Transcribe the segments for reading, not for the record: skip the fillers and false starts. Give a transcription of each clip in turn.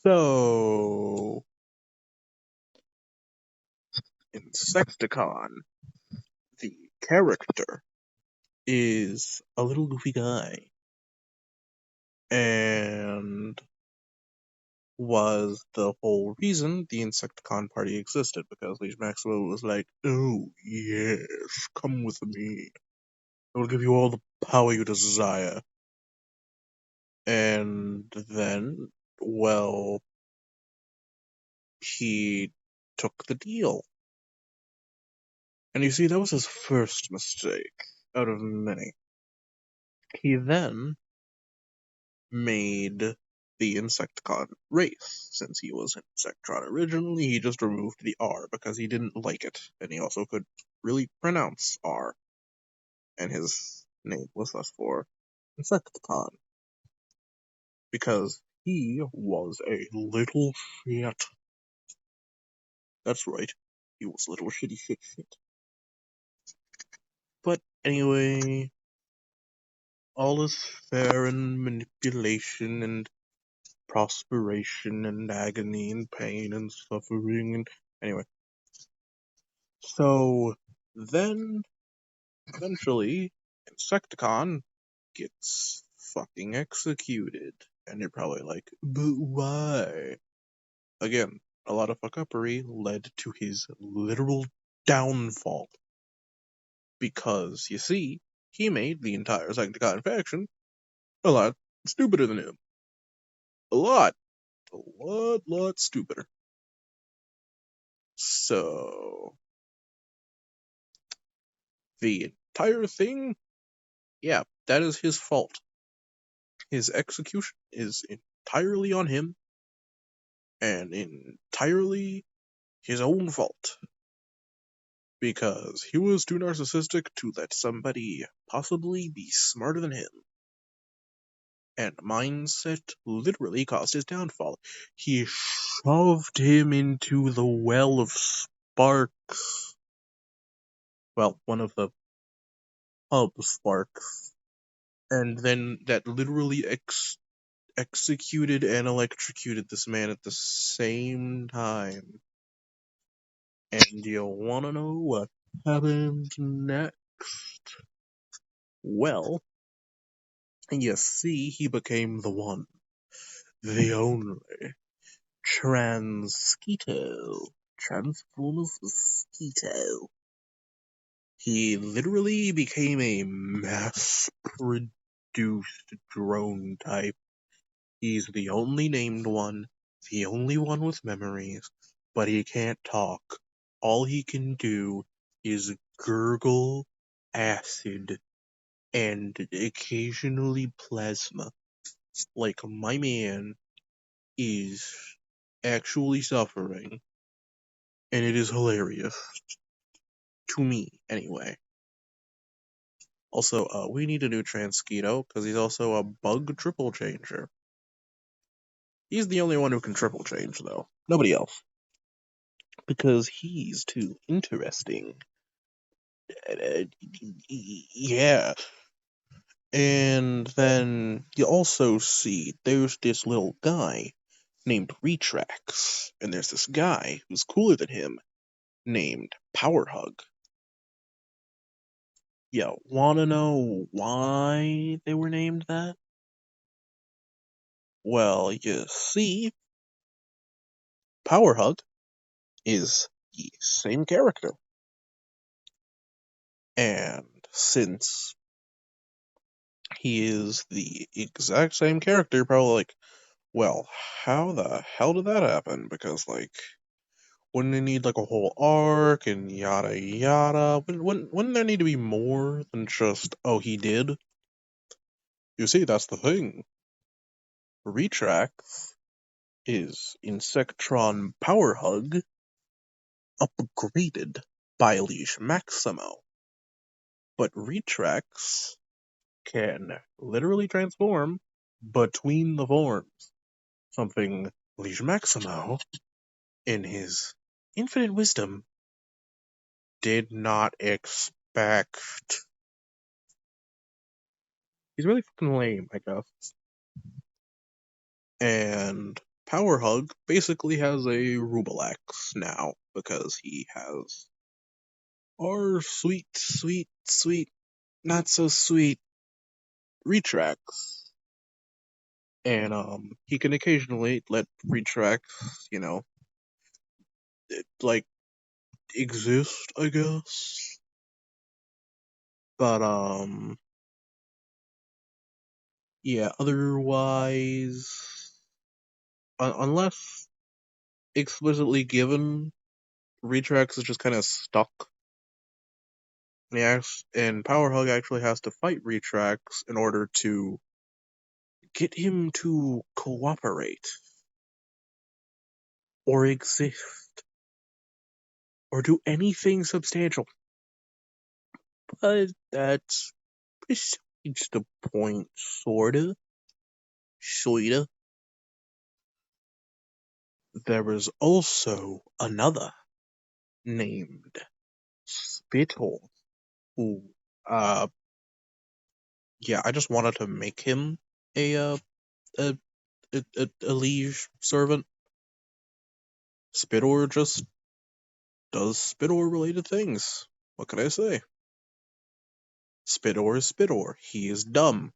So, Insecticon, the character, is a little goofy guy, and was the whole reason the Insecticon party existed, because Liege Maxwell was like, "Oh, yes, come with me. I will give you all the power you desire." And then, well, he took the deal. And you see, that was his first mistake out of many. He then made the Insecticon race. Since he was an Insectron originally, he just removed the R because he didn't like it, and he also could really pronounce R, and his name was thus for Insecticon, because he was a little shit. That's right, he was little shitty shit shit. But anyway, all is fair in manipulation and prosperation and agony and pain and suffering and anyway. So then eventually Insecticon gets fucking executed. And you're probably like, but why? Again, a lot of fuckupery led to his literal downfall. Because, you see, he made the entire Insecticon faction a lot stupider than him. A lot stupider. So, the entire thing, yeah, that is his fault. His execution is entirely on him, and entirely his own fault. Because he was too narcissistic to let somebody possibly be smarter than him. And mindset literally caused his downfall. He shoved him into the well of sparks. Well, one of the hub sparks. And then that literally executed and electrocuted this man at the same time. And you wanna know what happened next? Well, you see, he became the one, the only, Transformers Mosquito. He literally became a mass-produced drone type. He's the only named one, the only one with memories, but he can't talk. All he can do is gurgle acid and occasionally plasma. Like, my man is actually suffering, and it is hilarious. To me, anyway. Also, we need a new Transketo, because he's also a bug triple changer. He's the only one who can triple change, though. Nobody else. Because he's too interesting. Yeah. And then you also see there's this little guy named Retrax, and there's this guy who's cooler than him named Power Hug. Yeah, wanna know why they were named that? Well, you see, Power Hug is the same character. And since he is the exact same character, probably like, well, how the hell did that happen? Because, like, wouldn't it need, like, a whole arc and yada yada? Wouldn't there need to be more than just, oh, he did? You see, that's the thing. Retrax is Insectron Power Hug upgraded by Liege Maximo. But Retrax can literally transform between the forms. Something Liege Maximo, in his infinite wisdom, did not expect. He's really fucking lame, I guess. And Power Hug basically has a Rubelex now because he has our sweet, not so sweet Retracts. And he can occasionally let Retracts, like exist, I guess. But yeah, otherwise, unless explicitly given, Retracts is just kind of stuck. And Power Hug actually has to fight Retracts in order to get him to cooperate or exist or do anything substantial. But that's besides the point, sorta. Sorta. There was also another named Spittle who, uh, yeah, I just wanted to make him a, a, a liege servant. Spittle just does Spittle related things. What can I say? Spittle is Spittle. He is dumb.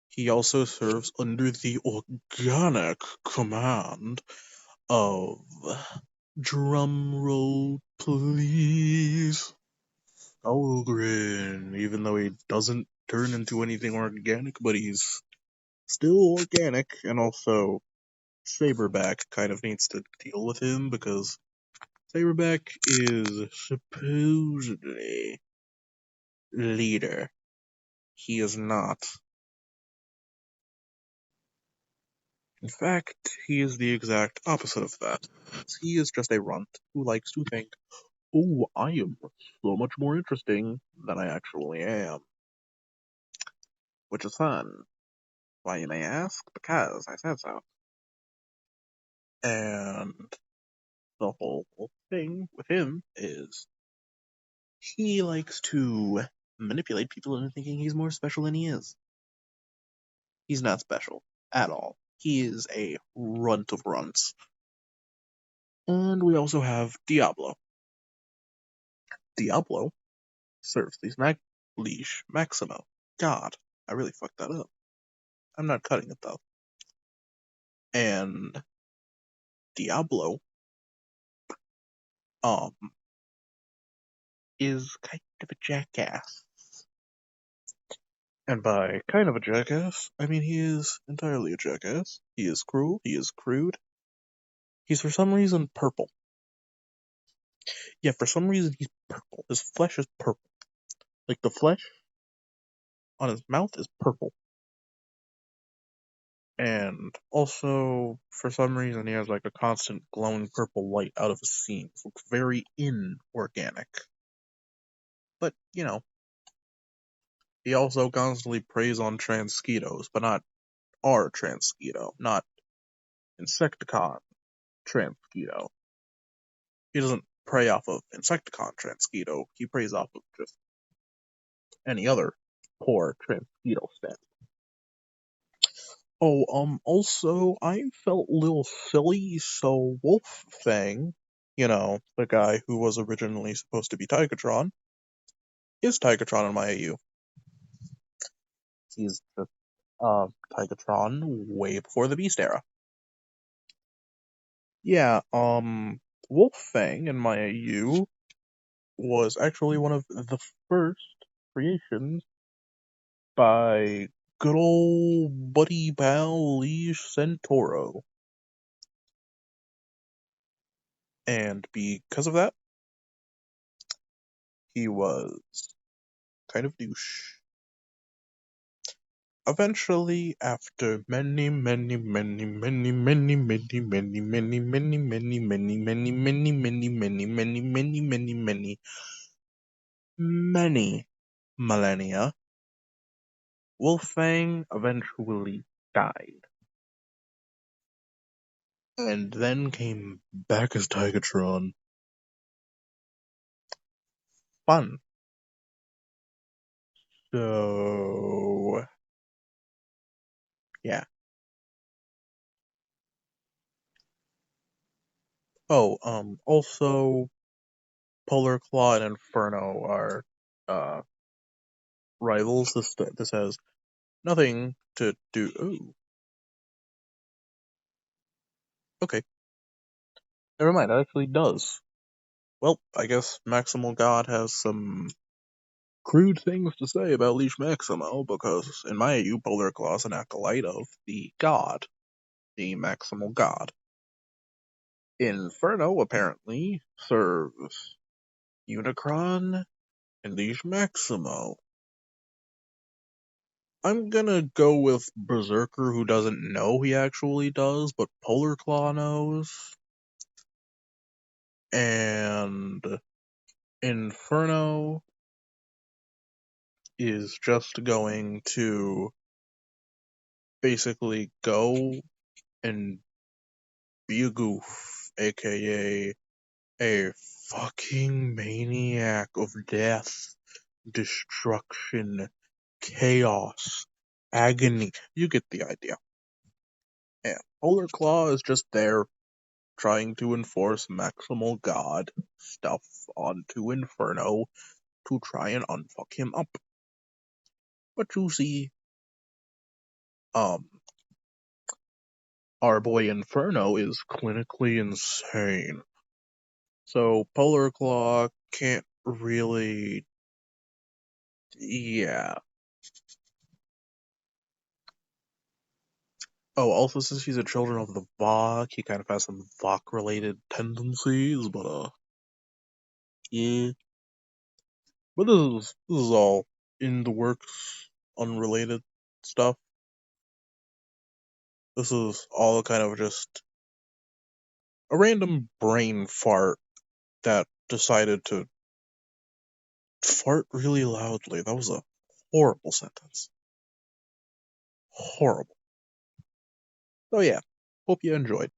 He also serves under the organic command of, drum roll please, Algren, even though he doesn't turn into anything organic, but he's still organic, and also Saberback kind of needs to deal with him because Saberback is supposedly leader. He is not. In fact, he is the exact opposite of that. He is just a runt who likes to think, oh, I am so much more interesting than I actually am. Which is fun. Why, you may ask? Because I said so. And the whole thing with him is he likes to manipulate people into thinking he's more special than he is. He's not special at all. He is a runt of runts. And we also have Diablo. Diablo serves these leash Maximo. God, I really fucked that up. I'm not cutting it though. And Diablo, um, is kind of a jackass. And by kind of a jackass, I mean he is entirely a jackass. He is cruel, he is crude. He's for some reason purple. Yeah, for some reason he's purple. His flesh is purple. Like the flesh on his mouth is purple. And also, for some reason, he has like a constant glowing purple light out of his seams. Looks very inorganic. But, he also constantly preys on transketos, but not our transketo, not Insecticon transketo. He doesn't prey off of Insecticon transketo, he preys off of just any other poor transketo stat. Oh, also, I felt a little silly, so Wolf Fang, the guy who was originally supposed to be Tigatron, is Tigatron in my AU. He's just, Tigatron way before the Beast era. Yeah, Wolf Fang in my AU was actually one of the first creations by good old buddy pal Liege Centauro. And because of that, he was kind of douche. Eventually, after many, many, many, many, many, many, many, many, many, many, many, many, many, many, many, many, many, many, many millennia, Wolfang eventually died. And then came back as Tigatron. Fun. So, yeah. Also, Polar Claw and Inferno are, uh, rivals. This has nothing to do. Ooh, okay. Never mind, it actually does. Well, I guess Maximal God has some crude things to say about Leash Maximo, because in my view, Polar Claw is an acolyte of the god, the Maximal God. Inferno apparently serves Unicron and Leash Maximo. I'm gonna go with Berserker, who doesn't know he actually does, but Polar Claw knows. And Inferno is just going to basically go and be a goof, aka a fucking maniac of death, destruction, chaos, agony. You get the idea. And Polar Claw is just there trying to enforce maximal god stuff onto Inferno to try and unfuck him up. But you see, um, our boy Inferno is clinically insane. So Polar Claw can't really, yeah. Oh, also since he's a children of the Vok, he kind of has some Vok-related tendencies, but yeah. But this is all in the works, unrelated stuff. This is all kind of just a random brain fart that decided to fart really loudly. That was a horrible sentence. Horrible. So yeah, hope you enjoyed.